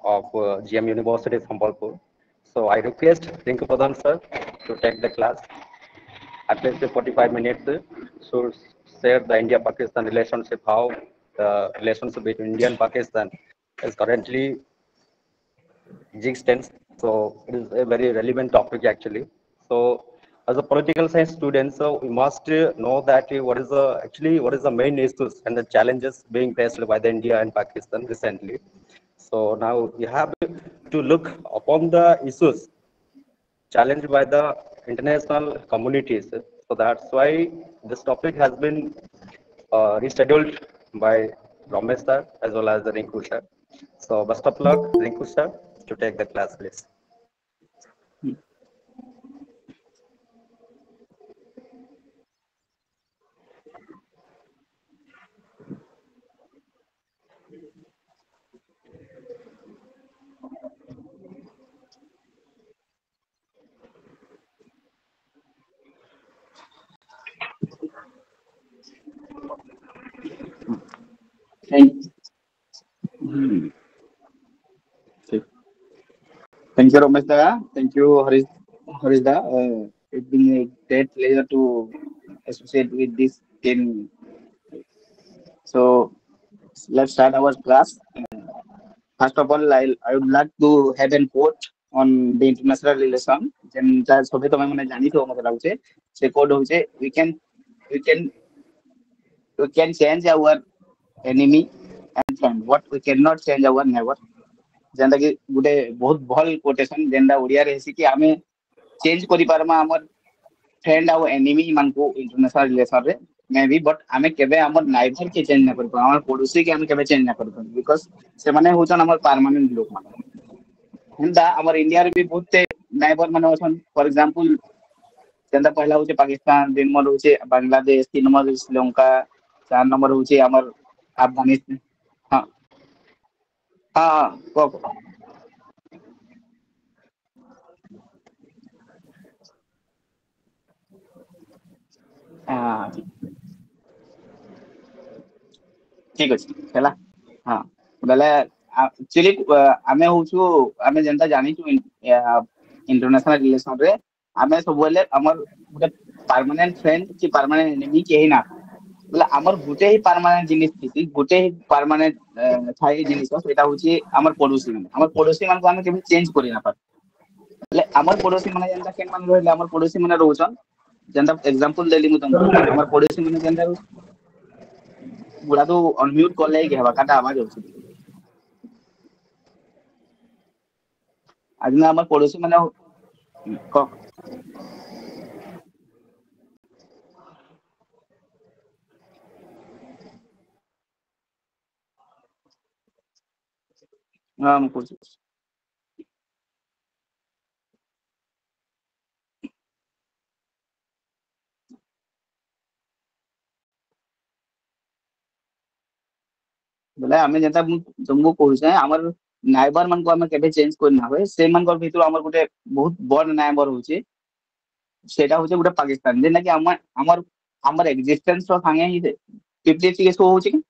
of GM University, Sambalpur. So I request Rinku Pradhan sir to take the class at least 45 minutes to share the India-Pakistan relationship, how the relationship between India and Pakistan is currently existence. So it is a very relevant topic actually. So as a political science student, so we must know that what is the main issues and the challenges being faced by the India and Pakistan recently. So now we have to look upon the issues challenged by the international communities. So that's why this topic has been rescheduled by Ramesh sir as well as the Rinku sir. So best of luck, Rinku sir, to take the class, please. Thank, hmm, thank you, Ramesh da. Thank you, Harish da. It's been a great pleasure to associate with this team. So let's start our class. First of all, I would like to have a quote on the international relation. যেটা সবে তোমার মানে জানিছো মতে লাগুছে সে code হচ্ছে we can change our enemy and friend what we cannot change our neighbor ଯେନ୍ତା କି ଗୋଟେ ବହୁତ ଭଲ କୋଟେସନ ଯେନ୍ଟା ଓଡ଼ିଆରେ ହେସି କି ଆମେ ଚେଞ୍ଜ କରିପାରମା ଆମର ଫ୍ରେଣ୍ଡ ଆଉ ଏନିମି ମାନଙ୍କୁ ଇଣ୍ଟରନ୍ୟାସନାଲ ରିଲେସନ ରେ ମେ ବି ବଟ୍ ଆମେ କେବେ ଆମର ନାଇଭର କେ ଚେଞ୍ଜ ନା କରିପାରୁ ଆମର ପଡୋଶୀ କି ଆମେ କେବେ ଚେଞ୍ଜ ନା କରିପାରୁ ବିକଜ ସେମାନେ ହଉଛନ୍ ଆମର ପାର୍ମାନେଣ୍ଟ ଲୋକ ମାନେ ହେନ୍ତା ଆମର ଇଣ୍ଡିଆରେ ବି ବହୁତ ନାଇଭର ମାନେ ଅଛନ୍ ଫର ଏକ୍ସାମ୍ପଲ ଯେନ୍ତା ପହିଲା ହଉଛି ପାକିସ୍ତାନ ଦୁଇ ନମ୍ବର ହଉଛି ବାଂଲାଦେଶ ତିନି ନମ୍ବର ହଉଛି ଶ୍ରୀଲଙ୍କା ଚାର ନମ୍ବର ହଉଛି ଆମର ଆଫଗାନିସ୍ତାନ ହଁ ହଁ ହଁ କହ ହଁ ଠିକ ଅଛି ହେଲା ହଁ ବେଲେ ଆକ୍ଚୁଆଲି ଆମେ ହଉଛୁ ଆମେ ଯେନ୍ତା ଜାଣିଛୁ ଇଣ୍ଟରନ୍ୟାସନାଲ ରିଲେସନ ରେ ଆମେ ସବୁବେଳେ ଆମର ଗୋଟେ ପରମାନେଣ୍ଟ ଫ୍ରେଣ୍ଡ କି ପରମାନେଣ୍ଟ ଏନିମି କେହି ନା ବୋଲେ ଆମର ଗୋଟେ ହିଁ ପରମାନେଣ୍ଟ ଜିନିଷ ଥିସି ଗୋଟେ ହିଁ ପରମାନେଣ୍ଟ ଥାଏ ଜିନିଷ ସେଇଟା ହଉଛି ଆମର ପଡୋଶୀ ମାନଙ୍କୁ ଆମେ କେବେ ଚେଞ୍ଜ କରି ନା ପାରୁ ବୋଲେ ଆମର ପଡୋଶୀ ମାନେ ଯେନ୍ତା କେନ୍ ମାନେ ରହିଲେ ଆମର ପଡୋଶୀ ମାନେ ରହୁଛନ୍ ଯେନ୍ତା ଏକ୍ସାମ୍ପଲ ଦେଲି ମୁଁ ତମକୁ ଆମର ପଡୋଶୀ ମାନେ ଯେନ୍ତା ଗୁଡା ତ ଅନମ୍ୟୁଟ କଲେ କି ହେବା କାଟା ଆବାଜ ହଉଛି ଟିକେ ଆଜି ଆମର ପଡୋଶୀ ମାନେ କହ ହଁ ମୁଁ କହୁଛି ବୋଲେ ଆମେ ଯେନ୍ତା ମୁଁ ତୁମକୁ କହୁଛେ ଆମର ନାଇବର ମାନଙ୍କୁ ଆମେ କେବେ ଚେଞ୍ଜ କରିନା ହୁଏ ସେମାନଙ୍କ ଭିତରୁ ଆମର ଗୋଟେ ବହୁତ ବଡ ନାଇବର ହଉଛି ସେଇଟା ହଉଛି ଗୋଟେ ପାକିସ୍ତାନ ଯେନ୍ଟା କି ଆମର ଆମର ଏକ୍ଜିଷ୍ଟେନ୍ସ ର ସାଙ୍ଗେ ହିଁ ଫିଫ୍ଟି ଟିକେ ଶୋ ହଉଛି କି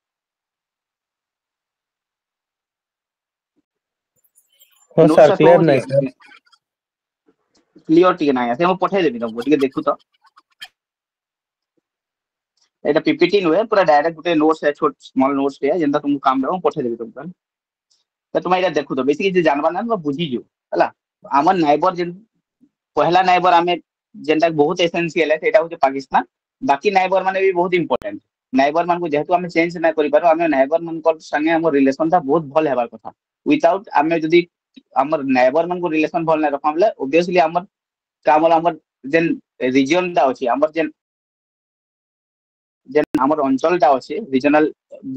ହଁ ନୋଟ୍ସ ସାର୍ ଟା ଶୋ କ୍ଲିୟର ହଉଛି ନାହିଁ ସାର୍ କି କ୍ଲିୟର ଟିକେ ନାହିଁ ଆସେ ମୁଁ ପଠେଇଦେବି ତମକୁ ଟିକେ ଦେଖୁ ତ এটা পিপিটি নুহে পুরা ডাইরেক্ট গোটে নোটস है छोट स्मॉल नोट्स है जेंता तुमको काम दो पठे देबी तुमको तो तुम एटा देखु तो बेसिकली जे जानबा ना बुझी जो हला हमर नाइबर जे पहला नाइबर हमें जेंता बहुत एसेंशियल है सेटा होचे पाकिस्तान बाकी नाइबर माने भी बहुत इंपोर्टेंट नाइबर मान को जेहेतु हमें चेंज ना करि पारो हमें नाइबर मान को संगे हमर रिलेशन था बहुत भल हेबार କଥା विदाउट हमें जदी हमर नाइबर मान को रिलेशन भल ना रखमले ऑब्वियसली हमर कामल हमर जेन रीजन ता अछि हमर जेन जेन हमर अंचल ता अछि रीजनल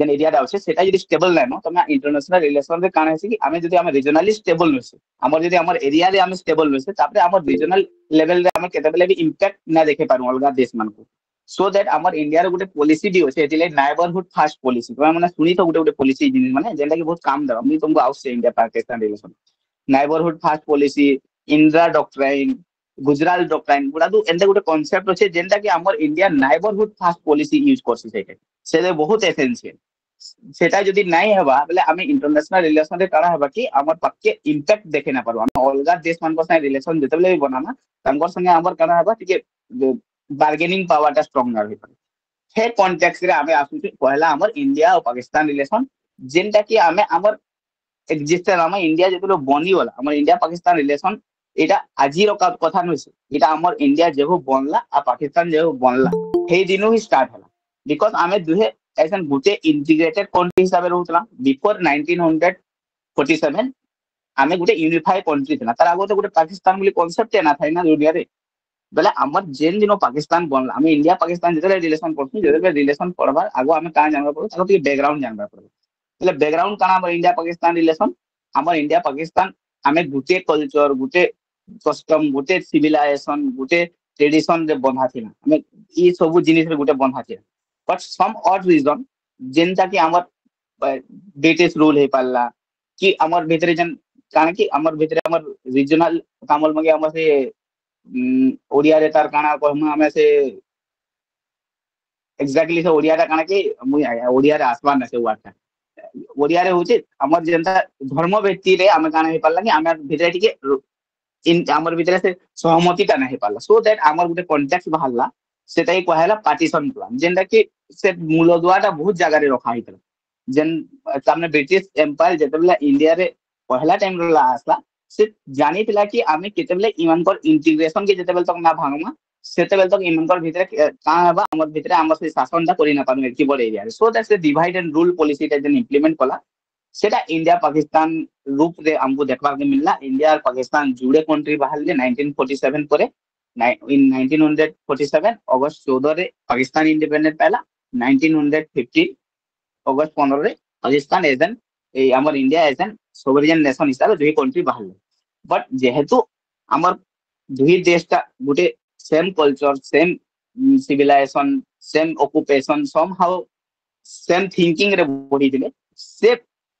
जेन एरिया ता अछि सेटा जदी स्टेबल नै न तमे इंटरनेशनल रिलेशन रे कान है कि हमें जदी हमें रीजनली स्टेबल नसे हमर जदी हमर एरिया रे हमें स्टेबल नसे तापरे हमर रीजनल लेवल रे हमें केतेबेले भी इंपैक्ट ना देखे पारू अलगा देश मान को सो दैट हमर इंडिया रे गुटे पॉलिसी भी अछि एतिले नेबरहुड फास्ट पॉलिसी तमे माने सुनी तो गुटे गुटे पॉलिसी जिन माने जेंटा कि बहुत काम दवा मी तुमको आउट से India Pakistan relation neighbourhood first policy Indira doctrine Gujral doctrine गुडा दु एंडा गुटे कांसेप्ट अछि जेंटा कि हमर India neighbourhood first policy use करसी सेटे से बहुत एसेंशियल সেটা যদি নাই হবা বলে আমি ইন্টারন্যাশনাল রিলেশন রে কাଣା হবা কি আমার পাকে ইম্প্যাক্ট দেখে না পারবো আমি অলগা দেশ মান সাথে রিলেশন যেতেবেলে भी बनाना তাঙ্কর সঙ্গে আমার কাଣା হবা টিকে বার্গেনিং পাওয়ারটা স্ট্রঙ্গার হই পারে हे कॉन्टेक्स्ट रे आमे आसुची पहला हमर इंडिया और पाकिस्तान रिलेशन जेनटा कि आमे हमर एक्जिस्टेंस हम इंडिया जेतलो बनी वाला हमर इंडिया पाकिस्तान रिलेशन एटा आजिर कथा नइसे एटा हमर इंडिया जेहु बनला आ पाकिस्तान जेहु बनला हे दिनो ही स्टार्ट होला बिकॉज़ आमे दुहे ऐसन गुटे इंटीग्रेटेड कंट्री हिसाब रे होतला बिफोर 1947 आमे गुटे यूनिफाइड कंट्री थला तार आगो तो गुटे पाकिस्तान बोली कांसेप्ट ना थाई ना दुनिया रे बेले हमर जेन दिनो पाकिस्तान बनला हम इंडिया पाकिस्तान जेतले रिलेशन पड़थि जेतले रिलेशन पड़बार आगो आमे का जानबा पड़ो ताको ती बैकग्राउंड जानबा पड़ो बेले बैकग्राउंड काना हमर इंडिया पाकिस्तान रिलेशन हमर इंडिया पाकिस्तान आमे गुटे कल्चर गुटे कस्टम गुटे सिविलाइजेशन गुटे ट्रेडिशन जे बन्हा थिना हमें ई सब जिनिस रे गुटे बन्हा थिना बट सम ऑड रीजन जेनटा कि हमर ब्रिटिश रूल हे पाला कि हमर भीतरे जन काना कि हमर भीतरे हमर रीजनल कामल मगे हमर से ओडिया रे तार काना कहमा हमें से एक्जेक्टली से ओडिया रा काना कि मुई ओडिया रे आसमान ना से वाटा ओडिया रे होचे हमर जनता धर्म व्यक्ति रे हमें काना हे पाला कि हमर भीतरे टिके इन हमर भीतरे से सहमति ता नाही पाला सो दैट हमर गुटे कॉन्टेक्स्ट बाहरला सेटाई कहला पार्टीशन प्लान जेनटा कि से मूलदुआटा बहुत जगह रे रखा हितला जेन तामने ब्रिटिश एम्पायर जेतेबेला इंडिया रे पहला टाइम ला आसला से जानी पिला कि आमे केतेबेले इमानकर इंटीग्रेशन के जेतेबेल तक ना भांगमा सेतेबेल तक इमानकर भीतरे का हबा हमर भीतरे हमर से शासनटा करि ना पानु एकी बड एरिया रे सो दैट से डिवाइड एंड रूल पॉलिसी ता जेन इंप्लीमेंट कला सेटा इंडिया पाकिस्तान रूप रे हमको देखबार के मिलला इंडिया और पाकिस्तान जुड़े कंट्री बाहर ले 1947 परे इन 1947 अगस्त 14 रे पाकिस्तान इंडिपेंडेंट पहला 1950 अगस्त 15 रे पाकिस्तान एजन ए हमर इंडिया एजन सोवरेन नेशन हिसाब दुई कंट्री बाहर बट जेहेतु हमर दुई देशटा गुटे same culture same civilization same occupation somehow same thinking रे बढी दिले से